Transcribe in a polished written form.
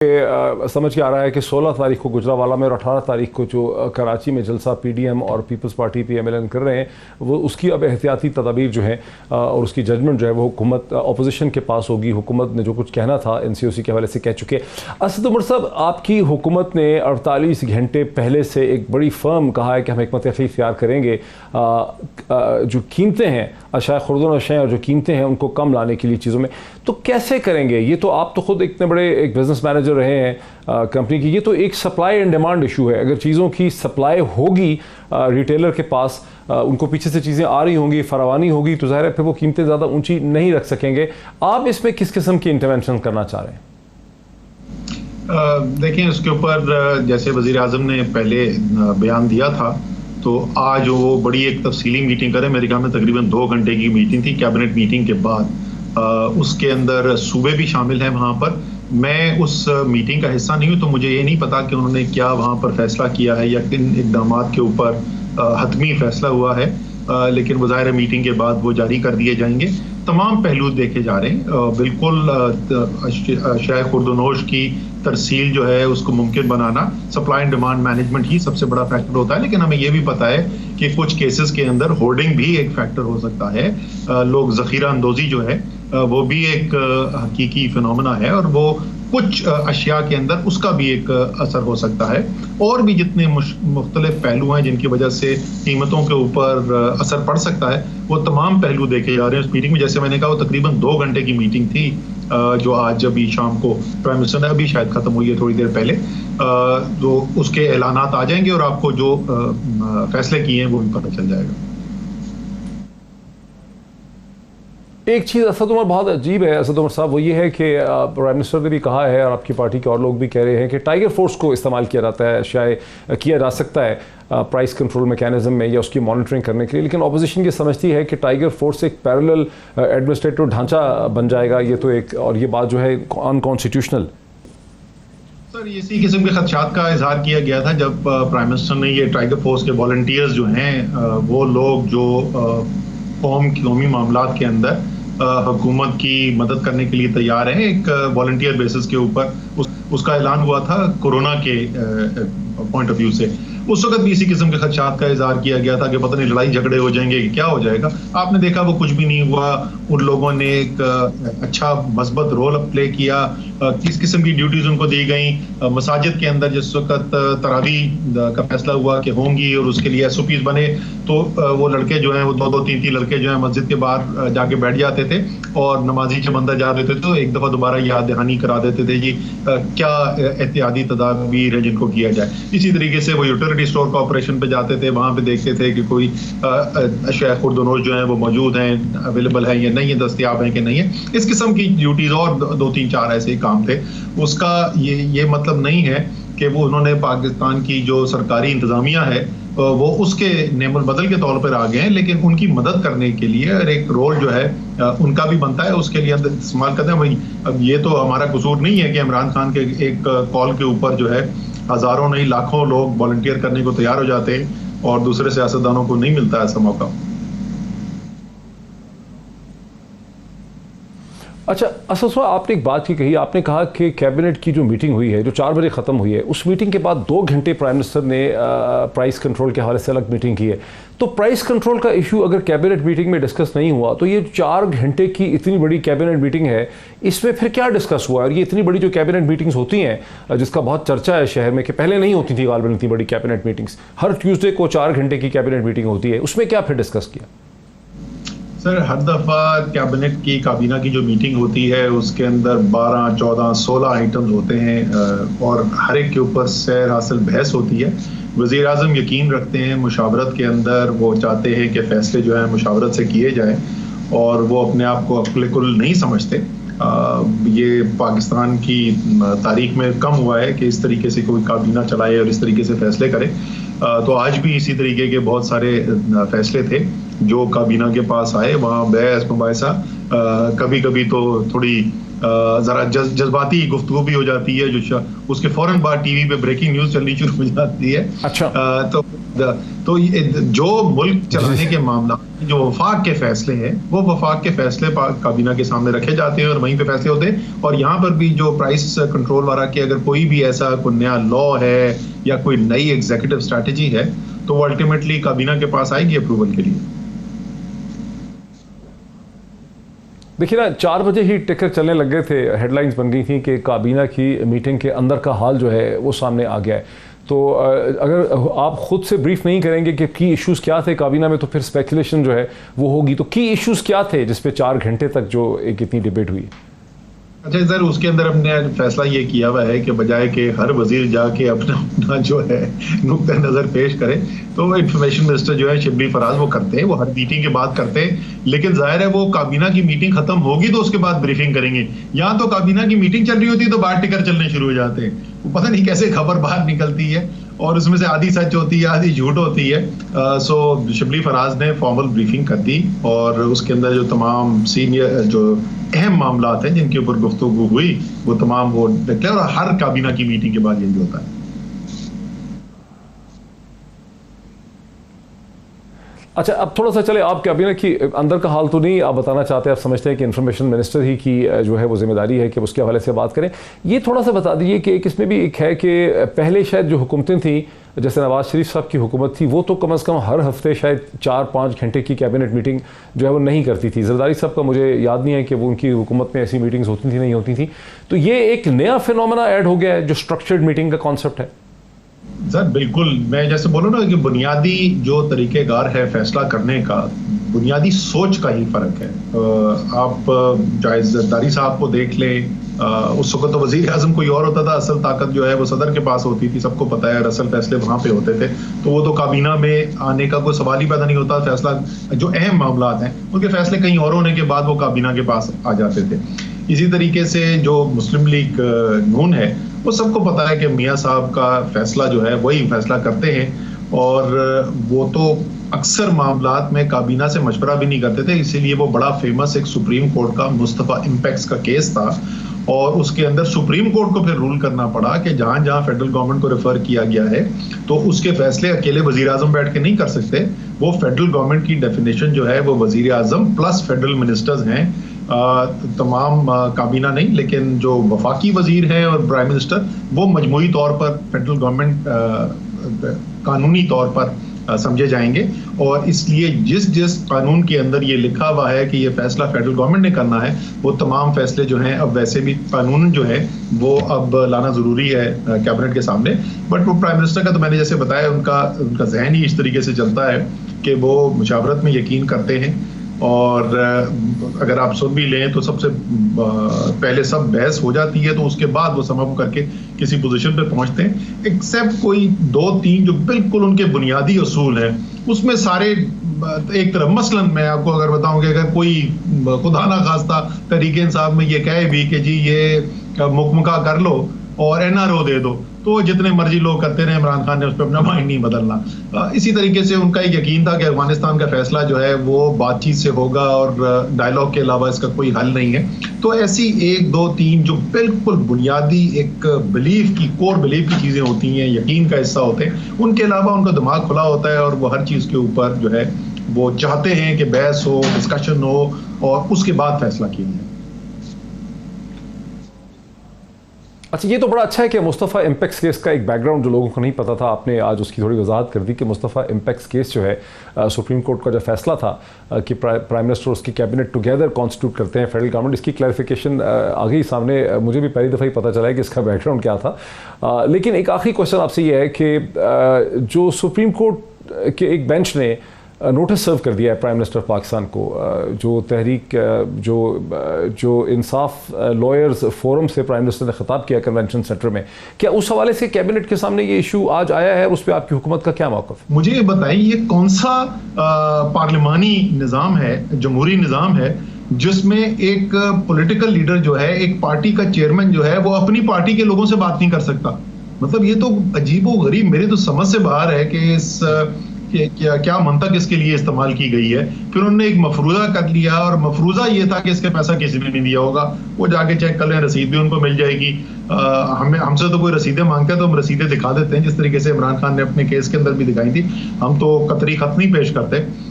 समझ के आ रहा है कि 16 तारीख को गुजरावाला में और 18 तारीख को जो कराची में जलसा पीडीएम और पीपल्स पार्टी पीएमएलएन कर रहे हैं वो उसकी अब एहतियाती तदाबीर जो है और उसकी जजमेंट जो है वो हुकूमत अपोजिशन के पास होगी। हुकूमत ने जो कुछ कहना था एनसीओसी के हवाले से कह चुके। असद उमर साहब, आपकी हुकूमत ने 48 घंटे पहले से एक बड़ी फर्म कहा है कि हम हिकमत अमली इख्तियार करेंगे, जो कीमतें हैं अशाए खुर्दन अशाएँ और जो कीमतें हैं उनको कम लाने के लिए चीज़ों में, तो कैसे करेंगे? ये तो आप तो खुद इतने बड़े एक बिजनेस मैनेजर रहे हैं कंपनी की, ये तो एक सप्लाई एंड डिमांड इशू है। अगर चीज़ों की सप्लाई होगी रिटेलर के पास, उनको पीछे से चीज़ें आ रही होंगी, फरावानी होगी, तो ज़ाहिर है फिर वो कीमतें ज़्यादा ऊंची नहीं रख सकेंगे। आप इसमें किस किस्म की इंटरवेंशन करना चाह रहे हैं? देखिए, उसके ऊपर जैसे वज़ीर आज़म ने पहले बयान दिया था, तो आज वो बड़ी एक तफसीली मीटिंग करें। मेरे ख्याल में तकरीबन 2 घंटे की मीटिंग थी कैबिनेट मीटिंग के बाद। उसके अंदर सूबे भी शामिल हैं वहाँ पर। मैं उस मीटिंग का हिस्सा नहीं हूँ, तो मुझे ये नहीं पता कि उन्होंने क्या वहाँ पर फैसला किया है या किन इक़दामात के ऊपर हतमी फैसला हुआ है, लेकिन वज़ाहिर मीटिंग के बाद वो जारी कर दिए जाएंगे। तमाम पहलू देखे जा रहे हैं। बिल्कुल शाय खुर्दनोश की तरसील जो है उसको मुमकिन बनाना, सप्लाई एंड डिमांड मैनेजमेंट ही सबसे बड़ा फैक्टर होता है, लेकिन हमें ये भी पता है कि कुछ केसेस के अंदर होर्डिंग भी एक फैक्टर हो सकता है। लोग ज़ख़ीरा अंदोज़ी जो है वो भी एक हकीकी फिनोमेना है, और वो कुछ अशिया के अंदर उसका भी एक असर हो सकता है। और भी जितने मुख्तलिफ पहलू हैं जिनकी वजह से कीमतों के ऊपर असर पड़ सकता है, वो तमाम पहलू देखे जा रहे हैं उस मीटिंग में। जैसे मैंने कहा, वो तकरीबन 2 घंटे की मीटिंग थी, जो आज अभी शाम को प्राइम मिनिस्टर ने अभी शायद ख़त्म हुई है थोड़ी देर पहले। तो उसके ऐलानात आ जाएंगे और आपको जो फैसले किए हैं वो भी पता चल जाएगा। एक चीज़ असद उमर बहुत अजीब है असद उमर साहब, वो ये है कि प्राइम मिनिस्टर ने भी कहा है और आपकी पार्टी के और लोग भी कह रहे हैं कि टाइगर फोर्स को इस्तेमाल किया जाता है, शायद किया जा सकता है प्राइस कंट्रोल मैकेनिज्म में या उसकी मॉनिटरिंग करने के लिए, लेकिन ऑपोजिशन ये समझती है कि टाइगर फोर्स एक पैरेलल एडमिनिस्ट्रेटिव ढांचा बन जाएगा। ये तो एक, और ये बात जो है अनकॉन्स्टिट्यूशनल। सर, इसी किस्म के खदशात का इजहार किया गया था जब प्राइम मिनिस्टर ने ये टाइगर फोर्स के वॉलंटियर्स जो हैं, वो लोग जो कौमी मामलात के अंदर हुकूमत की मदद करने के लिए तैयार है, एक वॉलंटियर बेसिस के ऊपर उसका ऐलान हुआ था कोरोना के पॉइंट ऑफ व्यू से। उस वक्त भी इसी किस्म के खदशात का इजहार किया गया था कि पता नहीं लड़ाई झगड़े हो जाएंगे कि क्या हो जाएगा। आपने देखा वो कुछ भी नहीं हुआ। उन लोगों ने एक अच्छा मस्बत रोल प्ले किया। किस किस्म की ड्यूटीज उनको दी गई। मसाजिद के अंदर जिस वक्त तरावी का फैसला हुआ कि होंगी और उसके लिए SOPs बने, तो वो लड़के जो हैं, वो 2-2, 3-3 लड़के जो हैं मस्जिद के बाहर जाके बैठ जाते थे और नमाजी जब अंदर जा रहे थे तो एक दफ़ा दोबारा याद दहानी करा देते थे जी क्या एहतियाती तदाबीर है जिनको किया जाए। इसी तरीके से वो यूटिलिटी स्टोर कॉर्पोरेशन पे जाते थे, वहाँ पे देखते थे कि कोई अशिया खुर्दनोश जो हैं वो मौजूद हैं, अवेलेबल है या नहीं है, दस्तियाब हैं कि नहीं है। इस किस्म की ड्यूटीज़ और 2-3-4 ऐसे काम थे। उसका ये मतलब नहीं है कि वो उन्होंने पाकिस्तान की जो सरकारी इंतज़ामिया है वो उसके नेमल बदल के तौर पर आ गए हैं, लेकिन उनकी मदद करने के लिए और एक रोल जो है उनका भी बनता है, उसके लिए इस्तेमाल करते हैं। भाई, अब ये तो हमारा कसूर नहीं है कि इमरान खान के एक कॉल के ऊपर जो है हज़ारों नहीं लाखों लोग वॉलंटियर करने को तैयार हो जाते हैं और दूसरे सियासतदानों को नहीं मिलता ऐसा मौका। अच्छा असद साहब, आपने एक बात की कही, आपने कहा कि कैबिनेट की जो मीटिंग हुई है जो 4 बजे ख़त्म हुई है, उस मीटिंग के बाद 2 घंटे प्राइम मिनिस्टर ने प्राइस कंट्रोल के हवाले से अलग मीटिंग की है। तो प्राइस कंट्रोल का इशू अगर कैबिनेट मीटिंग में डिस्कस नहीं हुआ, तो ये 4 घंटे की इतनी बड़ी कैबिनेट मीटिंग है, इसमें फिर क्या डिस्कस हुआ? और ये इतनी बड़ी जो कैबिनेट मीटिंग्स होती हैं जिसका बहुत चर्चा है शहर में कि पहले नहीं होती थी गालबन इतनी बड़ी कैबिनेट मीटिंग्स, हर ट्यूसडे को 4 घंटे की कैबिनेट मीटिंग होती है, उसमें क्या फिर डिस्कस किया? सर, हर दफ़ा कैबिनेट की काबीना की जो मीटिंग होती है उसके अंदर 12, 14, 16 आइटम्स होते हैं और हर एक के ऊपर सैर हासिल बहस होती है। वज़ीर आज़म यकीन रखते हैं मुशावरत के अंदर, वो चाहते हैं कि फ़ैसले जो हैं मुशावरत से किए जाएं और वो अपने आप को अक़ल कुल नहीं समझते। ये पाकिस्तान की तारीख में कम हुआ है कि इस तरीके से कोई काबीना चलाए और इस तरीके से फ़ैसले करे। तो आज भी इसी तरीके के बहुत सारे फैसले थे जो काबीना के पास आए। वहाँ बहस मुबाहिसा, कभी कभी तो थोड़ी जरा जज्बाती गुफ्तगू भी हो जाती है, जो उसके फौरन बाद टीवी पे ब्रेकिंग न्यूज चलनी शुरू हो जाती है। अच्छा। तो जो मुल्क चलाने के मामला, जो वफाक के फैसले हैं, वो वफाक के फैसले काबीना के सामने रखे जाते हैं और वहीं पे फैसले होते हैं। और यहाँ पर भी जो प्राइस कंट्रोल वाला कि अगर कोई भी ऐसा कोई नया लॉ है या कोई नई एग्जीक्यूटिव स्ट्रैटेजी है तो वो अल्टीमेटली काबीना के पास आएगी अप्रूवल के लिए। देखिए ना, 4 बजे ही टिकर चलने लग गए थे, हेडलाइंस बन गई थी कि काबीना की मीटिंग के अंदर का हाल जो है वो सामने आ गया है। तो अगर आप खुद से ब्रीफ नहीं करेंगे कि की इश्यूज़ क्या थे काबीना में, तो फिर स्पेकुलेशन जो है वो होगी। तो की इश्यूज़ क्या थे जिस पे 4 घंटे तक जो एक इतनी डिबेट हुई? अच्छा सर, उसके अंदर हमने फैसला ये किया हुआ है कि बजाय कि हर वजीर जाके अपना जो है नुक्ता नज़र पेश करे, तो इंफॉर्मेशन मिनिस्टर जो है शिबली फराज वो करते हैं, वो हर मीटिंग के बाद करते हैं। लेकिन जाहिर है वो काबीना की मीटिंग खत्म होगी तो उसके बाद ब्रीफिंग करेंगे। यहाँ तो काबीना की मीटिंग चल रही होती है तो बाहर टिकर चलने शुरू हो जाते हैं। वो पता नहीं कैसे खबर बाहर निकलती है और उसमें से आधी सच होती है आधी झूठ होती है। सो शिबली फराज ने फॉर्मल ब्रीफिंग कर दी और उसके अंदर जो तमाम सीनियर जो अहम मामला हैं जिनके ऊपर गुफ्तगू हुई वो तमाम वो निकले। और हर काबीना की मीटिंग के बाद यही होता है। अच्छा, अब थोड़ा सा चले, आप काबीना की अंदर का हाल तो नहीं आप बताना चाहते, आप समझते हैं कि इंफॉर्मेशन मिनिस्टर ही की जो है वो जिम्मेदारी है कि उसके हवाले से बात करें। ये थोड़ा सा बता दीजिए कि इसमें भी एक है कि पहले शायद जो हुकूमतें थी, जैसे नवाज शरीफ साहब की हुकूमत थी, वो तो कम अज़ कम हर हफ्ते शायद 4-5 घंटे की कैबिनेट मीटिंग जो है वो नहीं करती थी। जरदारी साहब का मुझे याद नहीं है कि वो उनकी हुकूमत में ऐसी मीटिंग्स होती थी नहीं होती थी। तो ये एक नया फिनोमेना ऐड हो गया है जो स्ट्रक्चर्ड मीटिंग का कॉन्सेप्ट है। सर बिल्कुल, मैं जैसे बोलूँ ना कि बुनियादी जो तरीक़ेकार है फैसला करने का, बुनियादी सोच का ही फ़र्क है। आप चाहे जरदारी साहब को देख लें, उस वक्त तो वज़ीर आज़म कोई और होता था, असल ताकत जो है वो सदर के पास होती थी, सबको पता है, असल फैसले वहाँ पे होते थे। तो वो तो काबीना में आने का कोई सवाल ही पैदा नहीं होता। फैसला जो अहम मामला हैं उनके फैसले कहीं और होने के बाद वो काबीना के पास आ जाते थे। इसी तरीके से जो मुस्लिम लीग नून है, वो सबको पता है कि मियाँ साहब का फैसला जो है वही फैसला करते हैं और वो तो अक्सर मामलात में काबीना से मशवरा भी नहीं करते थे। इसीलिए वो बड़ा फेमस एक सुप्रीम कोर्ट का मुस्तफ़ा इम्पैक्स का केस था और उसके अंदर सुप्रीम कोर्ट को फिर रूल करना पड़ा कि जहां जहां फेडरल गवर्नमेंट को रेफर किया गया है तो उसके फैसले अकेले वजीर आजम बैठ के नहीं कर सकते। वो फेडरल गवर्नमेंट की डेफिनेशन जो है वो वजीर आजम प्लस फेडरल मिनिस्टर्स हैं, तमाम काबीना नहीं, लेकिन जो वफाकी वजीर हैं और प्राइम मिनिस्टर वो मजमूई तौर पर फेडरल गवर्नमेंट कानूनी तौर पर समझे जाएंगे। और इसलिए जिस जिस कानून के अंदर ये लिखा हुआ है कि ये फैसला फेडरल गवर्नमेंट ने करना है, वो तमाम फैसले जो हैं अब वैसे भी कानून जो है वो अब लाना ज़रूरी है कैबिनेट के सामने। बट वो प्राइम मिनिस्टर का तो मैंने जैसे बताया उनका जहन ही इस तरीके से चलता है कि वो मुशावरत में यकीन करते हैं। और अगर आप सुन भी लें तो सबसे पहले सब बहस हो जाती है तो उसके बाद वो समझ करके किसी पोजीशन पे पहुंचते हैं, एक्सेप्ट कोई 2-3 जो बिल्कुल उनके बुनियादी उसूल हैं उसमें सारे एक तरफ। मसलन मैं आपको अगर बताऊं कि अगर कोई खुदा ना खास्ता तहरीक इंसाफ में ये कहे भी कि जी ये मुकमका कर लो और NRO दे दो, तो जितने मर्जी लोग करते रहे, इमरान खान ने उस पर अपना माइंड नहीं बदलना। इसी तरीके से उनका एक यकीन था कि अफगानिस्तान का फैसला जो है वो बातचीत से होगा और डायलॉग के अलावा इसका कोई हल नहीं है। तो ऐसी 1-2-3 जो बिल्कुल बुनियादी एक बिलीफ की, कोर बिलीफ की चीज़ें होती हैं, यकीन का हिस्सा होते हैं, उनके अलावा उनका दिमाग खुला होता है और वो हर चीज़ के ऊपर जो है वो चाहते हैं कि बहस हो, डिस्कशन हो और उसके बाद फैसला किया जाए। अच्छा, ये तो बड़ा अच्छा है कि मुस्तफ़ा इम्पैक्स केस का एक बैकग्राउंड जो लोगों को नहीं पता था, आपने आज उसकी थोड़ी वजाहत कर दी कि मुस्तफ़ा इम्पैक्स केस जो है सुप्रीम कोर्ट का जो फैसला था कि प्राइम मिनिस्टर उसकी कैबिनेट टुगेदर कॉन्स्टिट्यूट करते हैं फेडरल गवर्नमेंट, इसकी क्लैरिफिकेशन आ गई सामने। मुझे भी पहली दफ़ा ही पता चला है कि इसका बैकग्राउंड क्या था। लेकिन एक आखिरी क्वेश्चन आपसे ये है कि जो सुप्रीम कोर्ट के एक बेंच ने नोटिस सर्व कर दिया है प्राइम मिनिस्टर पाकिस्तान को, जो तहरीक जो इंसाफ लॉयर्स फोरम से प्राइम मिनिस्टर ने खिताब किया कन्वेंशन सेंटर में, क्या उस हवाले से कैबिनेट के सामने ये इशू आज आया है? उस पर आपकी हुकूमत का क्या मौक़िफ़? मुझे ये बताइए, ये कौन सा पार्लिमानी निज़ाम है, जमहूरी निज़ाम है जिसमें एक पॉलिटिकल लीडर जो है, एक पार्टी का चेयरमैन जो है, वो अपनी पार्टी के लोगों से बात नहीं कर सकता? मतलब ये तो अजीबो गरीब, मेरे तो समझ से बाहर है कि इस कि क्या मंतक इसके लिए इस्तेमाल की गई है। फिर उन्होंने एक मफरूजा कर लिया और मफरूजा ये था कि इसका पैसा किसी ने नहीं दिया होगा, वो जाके चेक कर लें, रसीद भी उनको मिल जाएगी। हमसे तो कोई रसीदें मांगते हैं तो हम रसीदें दिखा देते हैं, जिस तरीके से इमरान खान ने अपने केस के अंदर भी दिखाई थी। हम तो कतरी खत नहीं पेश करते।